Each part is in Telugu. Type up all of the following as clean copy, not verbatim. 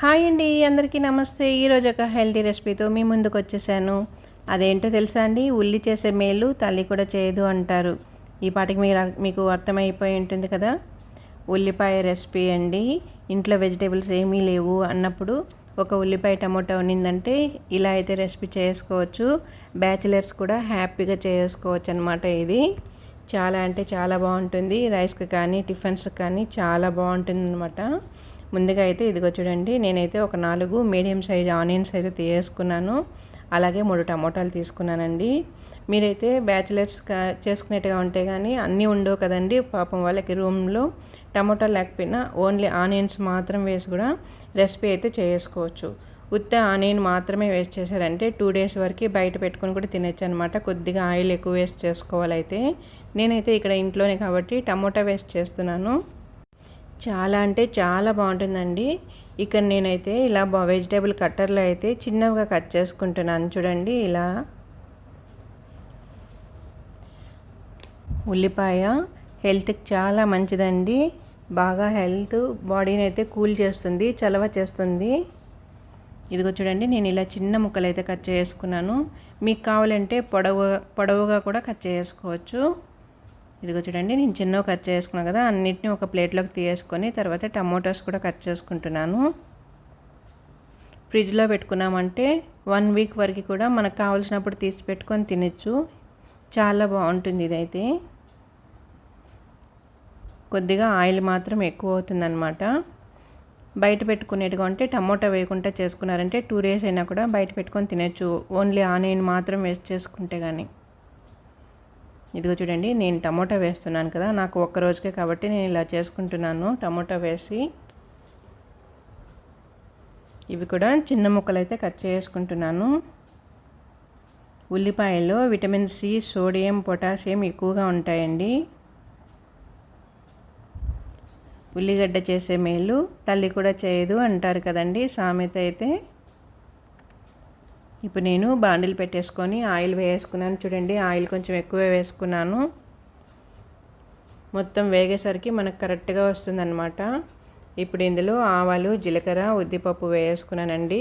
హాయ్ అండి, అందరికీ నమస్తే. ఈరోజు ఒక హెల్తీ రెసిపీతో మీ ముందుకు వచ్చేసాను. అదేంటో తెలుసా అండి? ఉల్లి చేసే మేలు తల్లి కూడా చేయదు అంటారు. ఈ పాటికి మీకు అర్థమైపోయి ఉంటుంది కదా. ఉల్లిపాయ రెసిపీ అండి. ఇంట్లో వెజిటేబుల్స్ ఏమీ లేవు అన్నప్పుడు ఒక ఉల్లిపాయ టమోటా ఉన్నిందంటే ఇలా అయితే రెసిపీ చేసుకోవచ్చు. బ్యాచిలర్స్ కూడా హ్యాపీగా చేసుకోవచ్చు అనమాట. ఇది చాలా అంటే చాలా బాగుంటుంది. రైస్కి కానీ టిఫిన్స్కి కానీ చాలా బాగుంటుంది అనమాట. ముందుగా అయితే ఇదిగో చూడండి, నేనైతే ఒక 4 మీడియం సైజ్ ఆనియన్స్ అయితే తీసుకున్నాను. అలాగే 3 టమోటాలు తీసుకున్నానండి. మీరైతే బ్యాచిలర్స్ చేసుకునేట్టుగా ఉంటే కానీ అన్నీ ఉండవు కదండి. పాపం వాళ్ళకి రూమ్లో టమోటాలు లేకపోయినా ఓన్లీ ఆనియన్స్ మాత్రం వేసి కూడా రెసిపీ అయితే చేసుకోవచ్చు. ఉత్త ఆనియన్ మాత్రమే వేస్ట్ చేశారంటే 2 డేస్ వరకు బయట పెట్టుకొని కూడా తినచ్చు అనమాట. కొద్దిగా ఆయిల్ ఎక్కువ వేస్ట్ చేసుకోవాలైతే. నేనైతే ఇక్కడ ఇంట్లోనే కాబట్టి టమోటా వేస్ట్ చేస్తున్నాను. చాలా అంటే చాలా బాగుంటుందండి. ఇక్కడ నేనైతే ఇలా వెజిటేబుల్ కట్టర్లో అయితే చిన్నగా కట్ చేసుకుంటున్నాను. చూడండి, ఇలా ఉల్లిపాయ హెల్త్కి చాలా మంచిదండి. బాగా బాడీని అయితే కూల్ చేస్తుంది, చలవ చేస్తుంది. ఇదిగో చూడండి, నేను ఇలా చిన్న ముక్కలు అయితే కట్ చేసుకున్నాను. మీకు కావాలంటే పొడవుగా కూడా కట్ చేసుకోవచ్చు. ఇదిగో చూడండి, నేను చిన్నగా కట్ చేసుకున్నాను కదా, అన్నిటిని ఒక ప్లేట్లోకి తీసుకొని తర్వాత టమోటాస్ కూడా కట్ చేసుకుంటున్నాను. ఫ్రిడ్జ్లో పెట్టుకున్నామంటే 1 వీక్ వరకు కూడా మనకు కావాల్సినప్పుడు తీసి పెట్టుకొని తినచ్చు. చాలా బాగుంటుంది. ఇదైతే కొద్దిగా ఆయిల్ మాత్రం ఎక్కువ అవుతుందన్నమాట. బయట పెట్టుకునేట్టుగా ఉంటే టమోటా వేయకుండా చేసుకున్నారంటే 2 డేస్ అయినా కూడా బయట పెట్టుకొని తినచ్చు, ఓన్లీ ఆనియన్ మాత్రం వేస్ట్ చేసుకుంటే కానీ. ఇదిగో చూడండి, నేను టమోటా వేస్తున్నాను కదా, నాకు ఒక్క రోజుకే కాబట్టి నేను ఇలా చేసుకుంటున్నాను. టమోటా వేసి ఇవి కూడా చిన్న ముక్కలు అయితే కట్ చేసుకుంటున్నాను. ఉల్లిపాయల్లో విటమిన్ సి, సోడియం, పొటాషియం ఎక్కువగా ఉంటాయండి. ఉల్లిగడ్డ చేసే మేలు తల్లి కూడా చేయదు అంటారు కదండి సామెత అయితే. ఇప్పుడు నేను బాండిల్ పెట్టేసుకొని ఆయిల్ వేసుకున్నాను. చూడండి, ఆయిల్ కొంచెం ఎక్కువే వేసుకున్నాను. మొత్తం వేగేసరికి మనకు కరెక్ట్గా వస్తుందన్నమాట. ఇప్పుడు ఇందులో ఆవాలు, జీలకర్ర, ఉద్దిపప్పు వేసుకున్నానండి.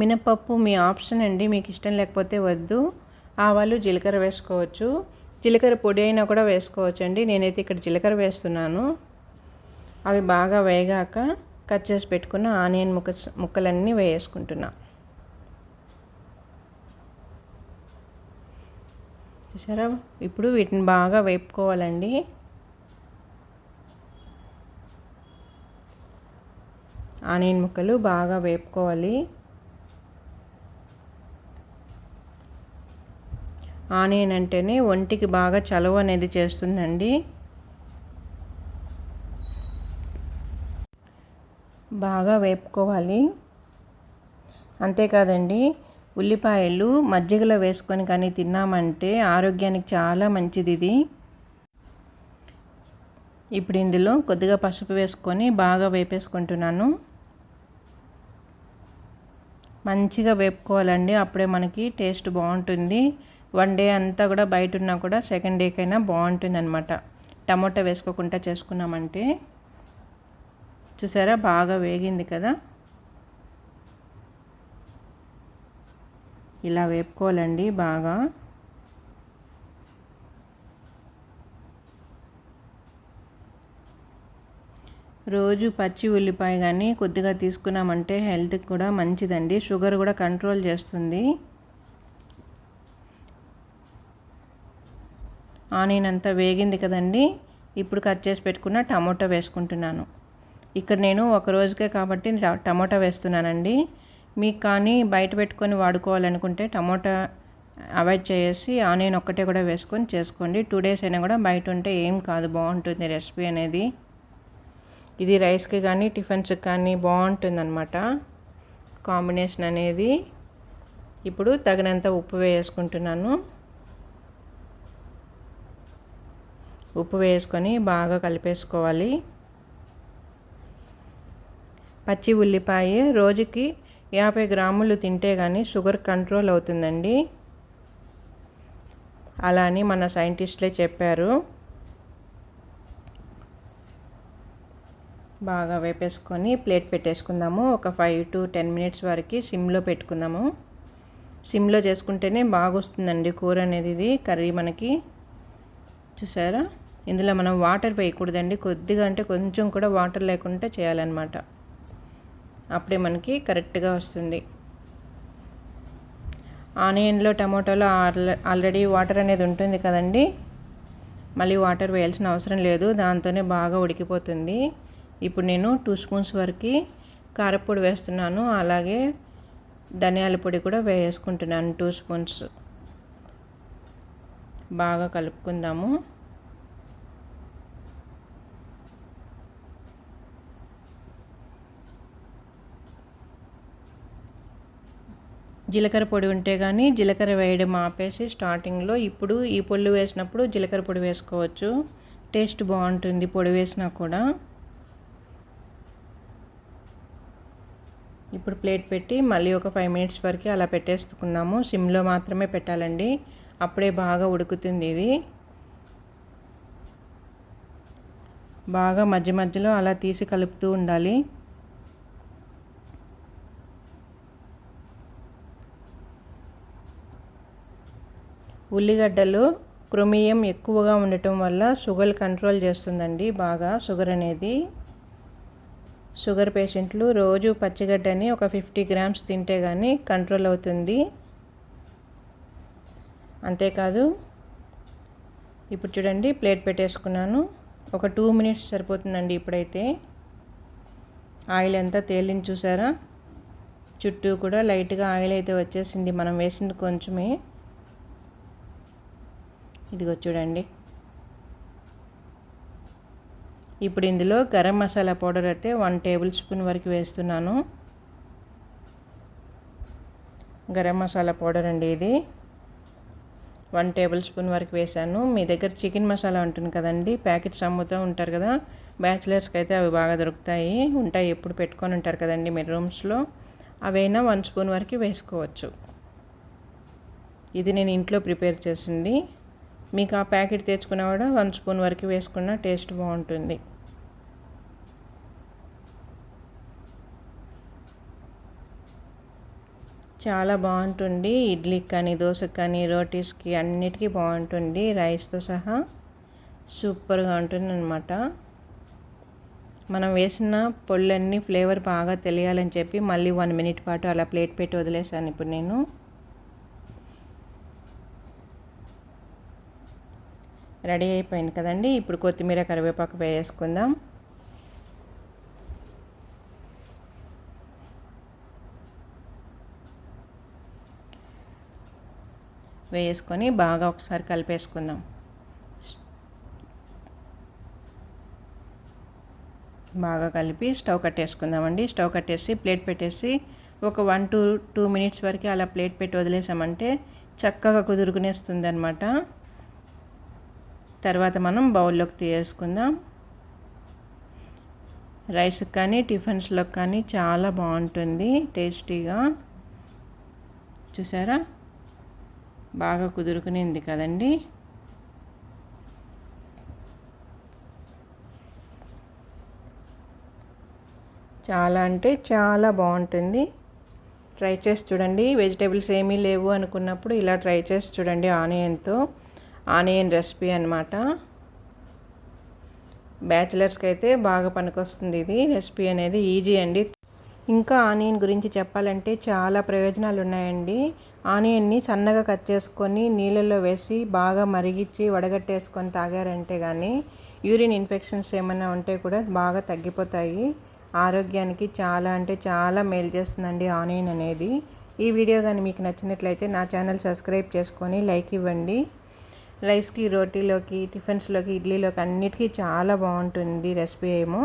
మినప్పప్పు మీ ఆప్షన్ అండి, మీకు ఇష్టం లేకపోతే వద్దు. ఆవాలు, జీలకర్ర వేసుకోవచ్చు. జీలకర్ర పొడి అయినా కూడా వేసుకోవచ్చు అండి. నేనైతే ఇక్కడ జీలకర్ర వేస్తున్నాను. అవి బాగా వేగాక కట్ చేసి పెట్టుకున్న ఆనియన్ ముక్కలన్నీ వేసుకుంటున్నా. చూసారా, ఇప్పుడు వీటిని బాగా వేపుకోవాలండి. ఆనియన్ ముక్కలు బాగా వేపుకోవాలి. ఆనియన్ అంటేనే ఒంటికి బాగా చలువ అనేది చేస్తుందండి. బాగా వేపుకోవాలి. అంతేకాదండి, ఉల్లిపాయలు మజ్జిగలో వేసుకొని కానీ తిన్నామంటే ఆరోగ్యానికి చాలా మంచిది ఇది. ఇప్పుడు ఇందులో కొద్దిగా పసుపు వేసుకొని బాగా వేపేసుకుంటున్నాను. మంచిగా వేపుకోవాలండి, అప్పుడే మనకి టేస్ట్ బాగుంటుంది. 1 డే అంతా కూడా బయట ఉన్నా కూడా సెకండ్ డేకైనా బాగుంటుంది అనమాట, టమోటా వేసుకోకుండా చేసుకున్నామంటే. చూసారా, బాగా వేగింది కదా. ఇలా వేపుకోవాలండి బాగా. రోజు పచ్చి ఉల్లిపాయ కానీ కొద్దిగా తీసుకున్నామంటే హెల్త్కి కూడా మంచిదండి. షుగర్ కూడా కంట్రోల్ చేస్తుంది. ఆనియన్ అంతా వేగింది కదండి. ఇప్పుడు కట్ చేసి పెట్టుకున్న టమోటా వేసుకుంటున్నాను. ఇక్కడ నేను ఒక రోజుకే కాబట్టి టమోటా వేస్తున్నానండి. మీకు కానీ బయట పెట్టుకొని వాడుకోవాలనుకుంటే టమోటా అవాయిడ్ చేసి ఆనియన్ ఒక్కటే కూడా వేసుకొని చేసుకోండి. 2 డేస్ అయినా కూడా బయట ఉంటే ఏం కాదు, బాగుంటుంది రెసిపీ అనేది. ఇది రైస్కి కానీ టిఫిన్స్కి కానీ బాగుంటుంది అనమాట కాంబినేషన్ అనేది. ఇప్పుడు తగినంత ఉప్పు వేసుకుంటున్నాను. ఉప్పు వేసుకొని బాగా కలిపేసుకోవాలి. పచ్చి ఉల్లిపాయ రోజుకి 50 గ్రాములు తింటే కానీ షుగర్ కంట్రోల్ అవుతుందండి. అలా అని మన సైంటిస్టులే చెప్పారు. బాగా వేపేసుకొని ప్లేట్ పెట్టేసుకుందాము. ఒక 5 to 10 minutes వరకు సిమ్లో పెట్టుకుందాము. సిమ్లో చేసుకుంటేనే బాగా వస్తుందండి కూర అనేది. ఇది కర్రీ మనకి చూసారా, ఇందులో మనం వాటర్ వేయకూడదండి. కొద్దిగా అంటే కొంచెం కూడా వాటర్ లేకుండా చేయాలన్నమాట. అప్పుడే మనకి కరెక్ట్గా వస్తుంది. ఆనియన్లో టమోటాలో ఆల్రెడీ వాటర్ అనేది ఉంటుంది కదండి, మళ్ళీ వాటర్ వేయాల్సిన అవసరం లేదు, దాంతోనే బాగా ఉడికిపోతుంది. ఇప్పుడు నేను 2 స్పూన్స్ వరకు కారపొడి వేస్తున్నాను, అలాగే ధనియాల పొడి కూడా వేసుకుంటున్నాను 2 స్పూన్స్. బాగా కలుపుకుందాము. జీలకర్ర పొడి ఉంటే కానీ జీలకర్ర వేయడం ఆపేసి స్టార్టింగ్లో ఇప్పుడు ఈ పొళ్ళు వేసినప్పుడు జీలకర్ర పొడి వేసుకోవచ్చు. టేస్ట్ బాగుంటుంది పొడి వేసినా కూడా. ఇప్పుడు ప్లేట్ పెట్టి మళ్ళీ ఒక 5 minutes వరకు అలా పెట్టేసుకున్నాము. సిమ్లో మాత్రమే పెట్టాలండి, అప్పుడే బాగా ఉడుకుతుంది. ఇది బాగా మధ్య మధ్యలో అలా తీసి కలుపుతూ ఉండాలి. ఉల్లిగడ్డలు క్రోమియం ఎక్కువగా ఉండటం వల్ల షుగర్ కంట్రోల్ చేస్తుందండి బాగా. షుగర్ అనేది షుగర్ పేషెంట్లు రోజు పచ్చిగడ్డని ఒక 50 grams తింటే కానీ కంట్రోల్ అవుతుంది. అంతేకాదు, ఇప్పుడు చూడండి ప్లేట్ పెట్టేసుకున్నాను. ఒక 2 minutes సరిపోతుందండి. ఇప్పుడైతే ఆయిల్ అంతా తేలింది చూసారా, చుట్టూ కూడా లైట్గా ఆయిల్ అయితే వచ్చేసింది. మనం వేసింది కొంచెమే. ఇదిగో చూడండి. ఇప్పుడు ఇందులో గరం మసాలా పౌడర్ అయితే 1 tablespoon వరకు వేస్తున్నాను. గరం మసాలా పౌడర్ అండి ఇది. 1 tablespoon వరకు వేసాను. మీ దగ్గర చికెన్ మసాలా ఉంటుంది కదండి, ప్యాకెట్స్ అమ్ముతూ ఉంటారు కదా, బ్యాచిలర్స్కి అయితే అవి బాగా దొరుకుతాయి ఉంటాయి, ఎప్పుడు పెట్టుకొని ఉంటారు కదండి మీరు రూమ్స్లో, అవైనా 1 spoon వరకు వేసుకోవచ్చు. ఇది నేను ఇంట్లో ప్రిపేర్ చేసింది. మీకు ఆ ప్యాకెట్ తెచ్చుకున్నా కూడా 1 spoon వరకు వేసుకున్న టేస్ట్ బాగుంటుంది. చాలా బాగుంటుంది. ఇడ్లీకి కానీ, దోశకి కానీ, రోటీస్కి అన్నిటికీ బాగుంటుంది, రైస్తో సహా సూపర్గా ఉంటుంది అన్నమాట. మనం వేసిన పొళ్ళన్నీ ఫ్లేవర్ బాగా తెలియాలని చెప్పి మళ్ళీ 1 minute పాటు అలా ప్లేట్ పెట్టి వదిలేసాను. ఇప్పుడు నేను రెడీ అయిపోయింది కదండి. ఇప్పుడు కొత్తిమీర కరివేపాకు వేసుకుందాం. వేసుకొని బాగా ఒకసారి కలిపేసుకుందాం. బాగా కలిపి స్టవ్ కట్టేసుకుందామండి. స్టవ్ కట్టేసి ప్లేట్ పెట్టేసి ఒక 1 to 2 minutes వరకు అలా ప్లేట్ పెట్టి వదిలేసామంటే చక్కగా కుదురుకునేస్తుంది అన్నమాట. తర్వాత మనం బౌల్లోకి తీసేసుకుందాం. రైస్కి కానీ టిఫిన్స్లోకి కానీ చాలా బాగుంటుంది టేస్టీగా. చూసారా, బాగా కుదురుకునింది కదండి. చాలా అంటే చాలా బాగుంటుంది. ట్రై చేసి చూడండి. వెజిటేబుల్స్ ఏమీ లేవు అనుకున్నప్పుడు ఇలా ట్రై చేసి చూడండి. ఆనియన్ రెసిపీ అన్నమాట. బ్యాచిలర్స్కి అయితే బాగా పనికొస్తుంది ఇది రెసిపీ అనేది. ఈజీ అండి. ఇంకా ఆనియన్ గురించి చెప్పాలంటే చాలా ప్రయోజనాలు ఉన్నాయండి. ఆనియన్ని సన్నగా కట్ చేసుకొని నీళ్ళల్లో వేసి బాగా మరిగించి వడగట్టేసుకొని తాగారంటే కానీ యూరిన్ ఇన్ఫెక్షన్స్ ఏమైనా ఉంటే కూడా బాగా తగ్గిపోతాయి. ఆరోగ్యానికి చాలా అంటే చాలా మేలు చేస్తుందండి ఆనియన్ అనేది. ఈ వీడియో కానీ మీకు నచ్చినట్లయితే నా ఛానల్ సబ్స్క్రైబ్ చేసుకొని లైక్ ఇవ్వండి. రైస్కి, రోటీలోకి, టిఫిన్స్లోకి, ఇడ్లీలోకి అన్నిటికీ చాలా బాగుంటుంది రెసిపీ ఏమో.